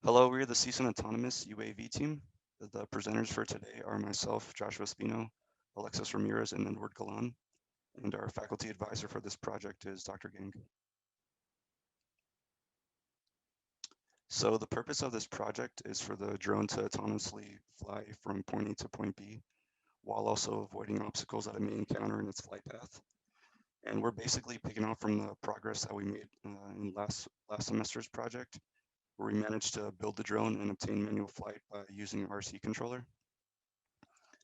Hello, we're the CSUN Autonomous UAV team. The presenters for today are myself, Joshua Spino, Alexis Ramirez, and Edward Galan, and our faculty advisor for this project is Dr. Gang. So the purpose of this project is for the drone to autonomously fly from point A to point B, while also avoiding obstacles that it may encounter in its flight path. And we're basically picking up from the progress that we made in last semester's project, where we managed to build the drone and obtain manual flight by using an RC controller.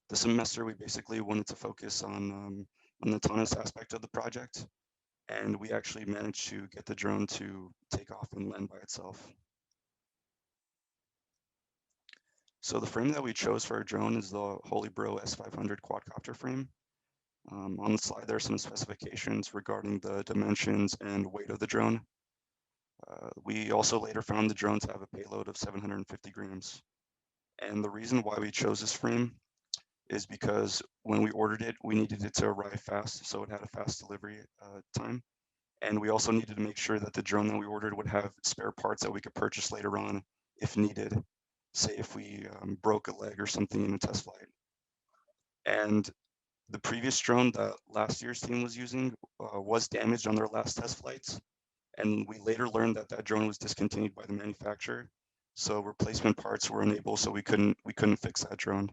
This semester, we basically wanted to focus on the autonomous aspect of the project, and we actually managed to get the drone to take off and land by itself. So the frame that we chose for our drone is the Holybro S500 quadcopter frame. On the slide, there are some specifications regarding the dimensions and weight of the drone. We also later found the drone to have a payload of 750 grams. And the reason why we chose this frame is because when we ordered it, we needed it to arrive fast, so it had a fast delivery time. And we also needed to make sure that the drone that we ordered would have spare parts that we could purchase later on if needed, say if we broke a leg or something in a test flight. And the previous drone that last year's team was using was damaged on their last test flights. And we later learned that that drone was discontinued by the manufacturer. So replacement parts were unable, so we couldn't fix that drone.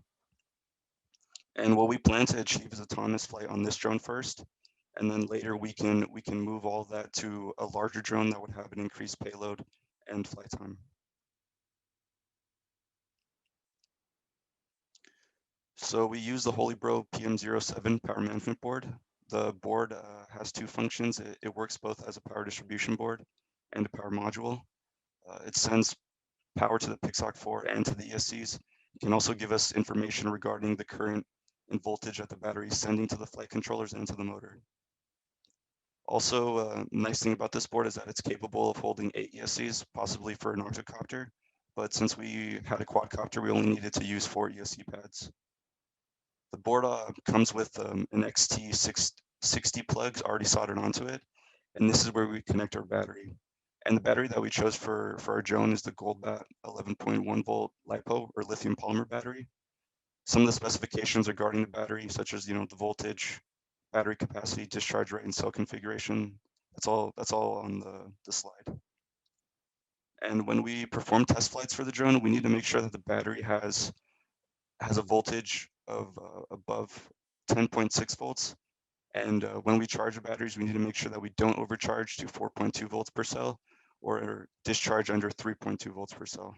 And what we plan to achieve is autonomous flight on this drone first, and then later we can move all of that to a larger drone that would have an increased payload and flight time. So we use the Holybro PM07 power management board. The board has two functions. It works both as a power distribution board and a power module. It sends power to the Pixhawk 4 and to the ESCs. It can also give us information regarding the current and voltage that the battery is sending to the flight controllers and to the motor. Also, nice thing about this board is that it's capable of holding 8 ESCs, possibly for an octocopter. But since we had a quadcopter, we only needed to use 4 ESC pads. The board comes with an XT660 plugs already soldered onto it, and this is where we connect our battery. And the battery that we chose for our drone is the GoldBat 11.1 volt LiPo or lithium polymer battery. Some of the specifications regarding the battery, such as the voltage, battery capacity, discharge rate, and cell configuration, that's all on the slide. And when we perform test flights for the drone, we need to make sure that the battery has a voltage of above 10.6 volts. And when we charge the batteries, we need to make sure that we don't overcharge to 4.2 volts per cell or discharge under 3.2 volts per cell.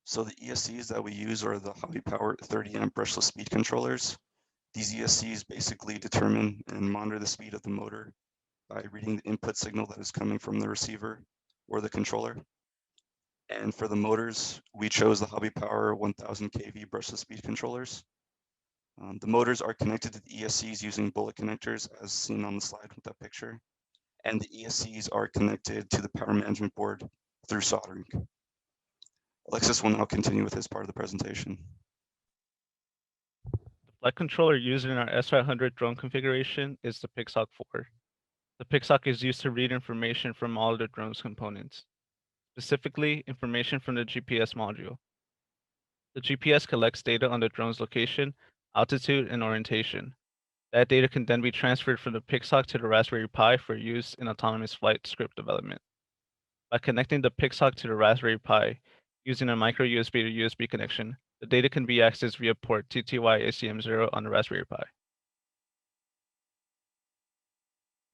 So the ESCs that we use are the high power 30 amp brushless speed controllers. These ESCs basically determine and monitor the speed of the motor by reading the input signal that is coming from the receiver or the controller. And for the motors, we chose the Hobby Power 1000 kV brushless speed controllers. The motors are connected to the ESCs using bullet connectors as seen on the slide with that picture. And the ESCs are connected to the power management board through soldering. Alexis will now continue with his part of the presentation. The flight controller used in our S500 drone configuration is the Pixhawk 4. The Pixhawk is used to read information from all of the drone's components, specifically information from the GPS module. The GPS collects data on the drone's location, altitude, and orientation. That data can then be transferred from the Pixhawk to the Raspberry Pi for use in autonomous flight script development. By connecting the Pixhawk to the Raspberry Pi using a micro USB to USB connection, the data can be accessed via port TTY ACM0 on the Raspberry Pi.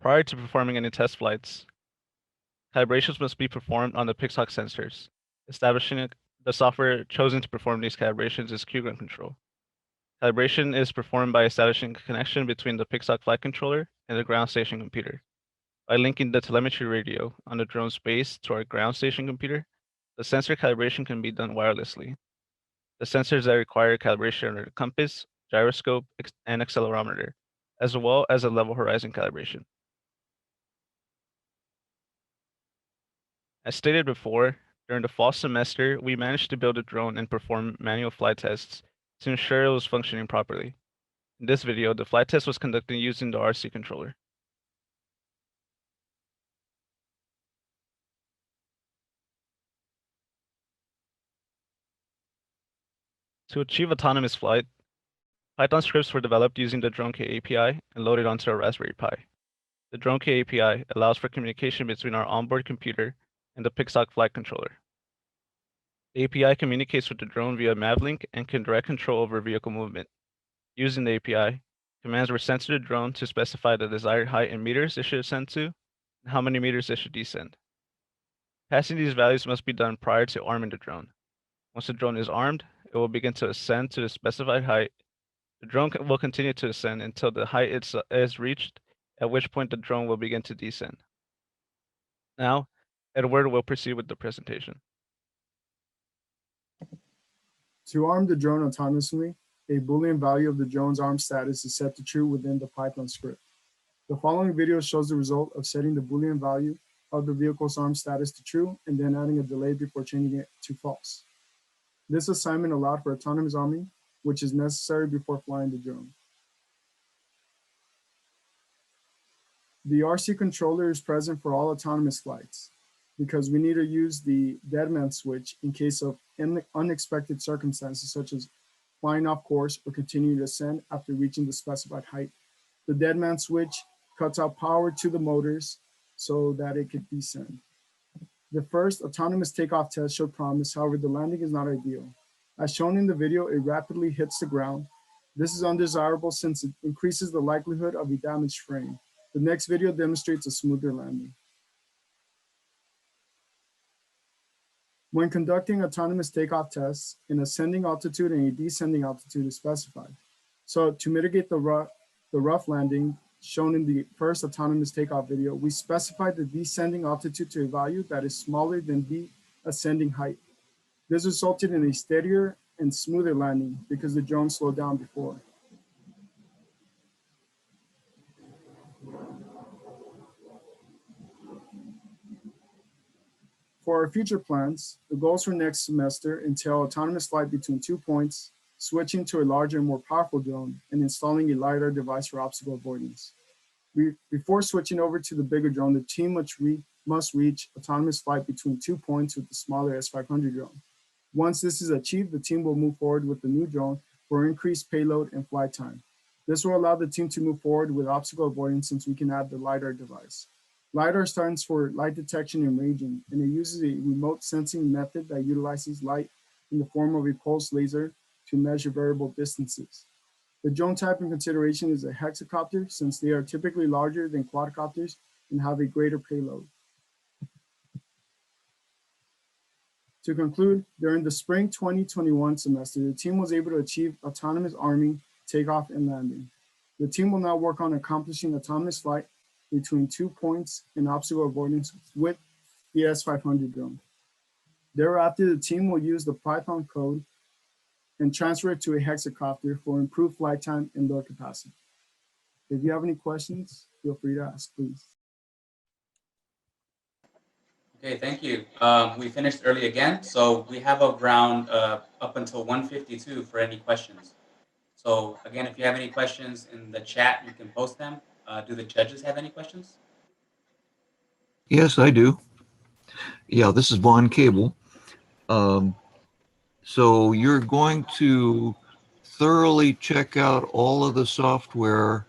Prior to performing any test flights, calibrations must be performed on the Pixhawk sensors. Establishing the software chosen to perform these calibrations is QGround Control. Calibration is performed by establishing a connection between the Pixhawk flight controller and the ground station computer. By linking the telemetry radio on the drone's base to our ground station computer, the sensor calibration can be done wirelessly. The sensors that require calibration are the compass, gyroscope, and accelerometer, as well as a level horizon calibration. As stated before, during the fall semester, we managed to build a drone and perform manual flight tests to ensure it was functioning properly. In this video, the flight test was conducted using the RC controller. To achieve autonomous flight, Python scripts were developed using the Dronekit-API and loaded onto a Raspberry Pi. The Dronekit-API allows for communication between our onboard computer and the Pixhawk flight controller. The API communicates with the drone via Mavlink and can direct control over vehicle movement. Using the API, commands were sent to the drone to specify the desired height in meters it should ascend to and how many meters it should descend. Passing these values must be done prior to arming the drone. Once the drone is armed, it will begin to ascend to the specified height. The drone will continue to ascend until the height is reached, at which point the drone will begin to descend. Now, Edward will proceed with the presentation. To arm the drone autonomously, a Boolean value of the drone's arm status is set to true within the Python script. The following video shows the result of setting the Boolean value of the vehicle's arm status to true and then adding a delay before changing it to false. This assignment allowed for autonomous arming, which is necessary before flying the drone. The RC controller is present for all autonomous flights because we need to use the deadman switch in case of unexpected circumstances such as flying off course or continuing to ascend after reaching the specified height. The deadman switch cuts out power to the motors so that it could descend. The first autonomous takeoff test showed promise, however, the landing is not ideal. As shown in the video, it rapidly hits the ground. This is undesirable since it increases the likelihood of a damaged frame. The next video demonstrates a smoother landing. When conducting autonomous takeoff tests, an ascending altitude and a descending altitude is specified. So to mitigate the rough landing shown in the first autonomous takeoff video, we specified the descending altitude to a value that is smaller than the ascending height. This resulted in a steadier and smoother landing because the drone slowed down before. For our future plans, the goals for next semester entail autonomous flight between 2 points, switching to a larger and more powerful drone, and installing a LiDAR device for obstacle avoidance. Before switching over to the bigger drone, the team must reach autonomous flight between 2 points with the smaller S500 drone. Once this is achieved, the team will move forward with the new drone for increased payload and flight time. This will allow the team to move forward with obstacle avoidance since we can add the LiDAR device. LiDAR stands for light detection and ranging, and it uses a remote sensing method that utilizes light in the form of a pulse laser to measure variable distances. The drone type in consideration is a hexacopter since they are typically larger than quadcopters and have a greater payload. To conclude, during the spring 2021 semester, the team was able to achieve autonomous arming, takeoff, and landing. The team will now work on accomplishing autonomous flight between 2 points and obstacle avoidance with the S500 drone. Thereafter, the team will use the Python code and transfer it to a hexacopter for improved flight time and load capacity. If you have any questions, feel free to ask, please. Okay, thank you. We finished early again, so we have around up until 1:52 for any questions. So again, if you have any questions in the chat, you can post them. Do the judges have any questions? Yes, I do. Yeah, this is Vaughn Cable. So you're going to thoroughly check out all of the software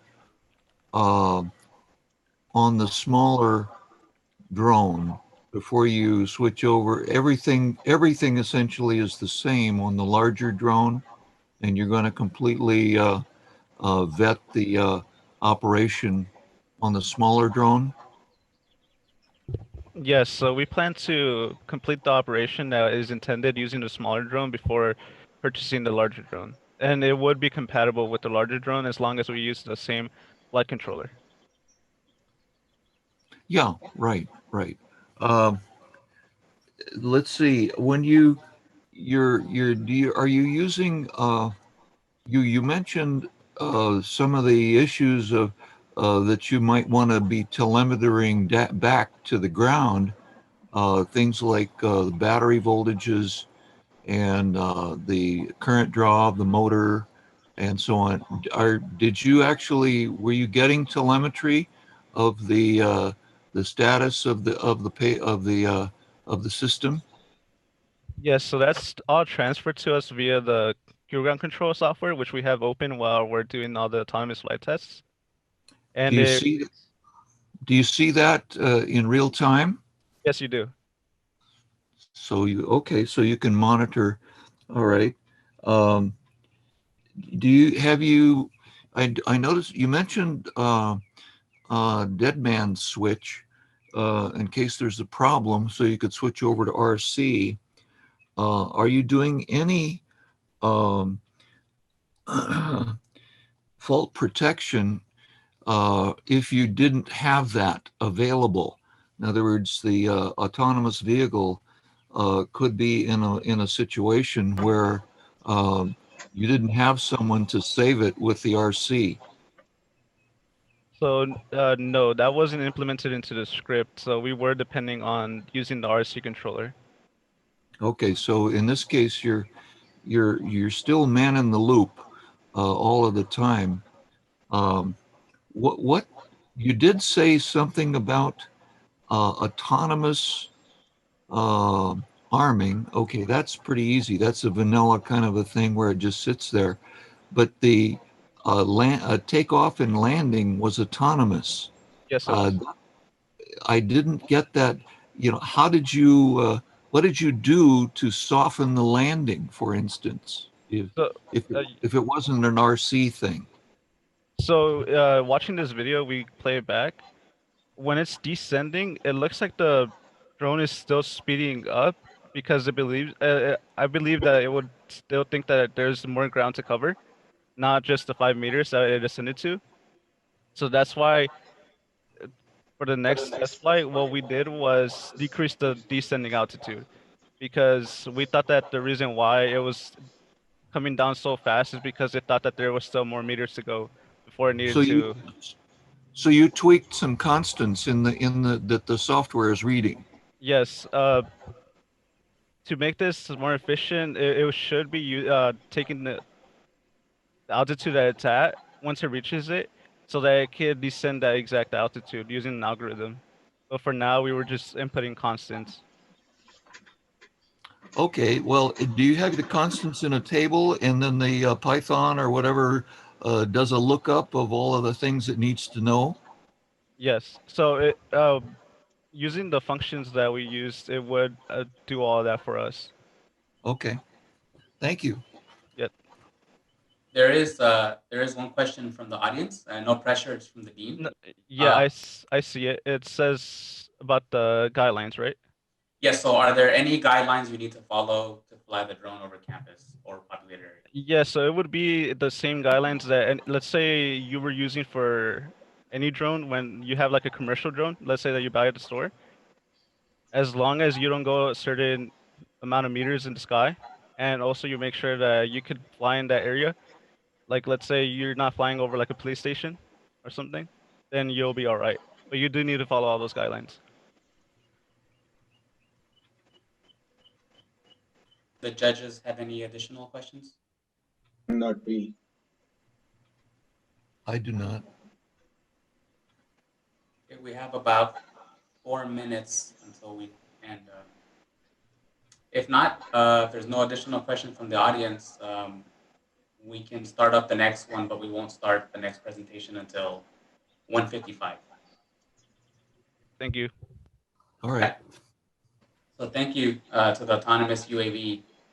on the smaller drone before you switch over. Everything essentially is the same on the larger drone, and you're going to completely vet the operation on the smaller drone. Yes, so we plan to complete the operation that is intended using the smaller drone before purchasing the larger drone. And it would be compatible with the larger drone as long as we use the same flight controller. Yeah, right. Let's see. When are you using? You mentioned some of the issues of that you might want to be telemetering back to the ground. Things like the battery voltages and the current draw of the motor and so on. Were you getting telemetry of the status of the system? Yes, so that's all transferred to us via the QGround Control software, which we have open while we're doing all the autonomous flight tests. And Do you see that in real time? yes, you do. So okay, so you can monitor. All right. Um, I noticed you mentioned dead man switch in case there's a problem, so you could switch over to RC. Are you doing any um, fault protection if you didn't have that available? In other words, the autonomous vehicle could be in a situation where you didn't have someone to save it with the RC. So no, that wasn't implemented into the script. So we were depending on using the RC controller. Okay, so in this case, you're still manning the loop all of the time. What you did say something about autonomous arming. Okay, that's pretty easy. That's a vanilla kind of a thing where it just sits there. But the takeoff and landing was autonomous. Yes, it was. I didn't get that. You know, how did you? What did you do to soften the landing, for instance, So, if it wasn't an RC thing? Watching this video, we play it back. When it's descending, it looks like the drone is still speeding up because I believe that it would still think that there's more ground to cover, not just the 5 meters that it ascended to. So that's why for the next test flight, what we did was decrease the descending altitude because we thought that the reason why it was coming down so fast is because it thought that there was still more meters to go before it needed So to. you tweaked some constants in the that the software is reading. Yes, to make this more efficient, it should be taking the altitude that it's at once it reaches it, so that it can descend that exact altitude using an algorithm. But for now, we were just inputting constants. Okay, well, do you have the constants in a table and then the Python or whatever does a lookup of all of the things it needs to know? Yes. So using the functions that we used, it would do all that for us. Okay, thank you. Yep. There is one question from the audience. No pressure. It's from the dean. No, yeah, I see it. It says about the guidelines, right? Yes. So, are there any guidelines we need to follow to fly the drone over campus or populated area? Yeah, so it would be the same guidelines that, and let's say you were using for any drone when you have like a commercial drone, let's say that you buy at the store, as long as you don't go a certain amount of meters in the sky, and also you make sure that you could fly in that area, like let's say you're not flying over like a police station or something, then you'll be all right. But you do need to follow all those guidelines. The judges have any additional questions? Not really. I do not. Okay, we have about 4 minutes until we end. If not, if there's no additional question from the audience, we can start up the next one, but we won't start the next presentation until 1:55. Thank you. All right. So thank you to the Autonomous UAV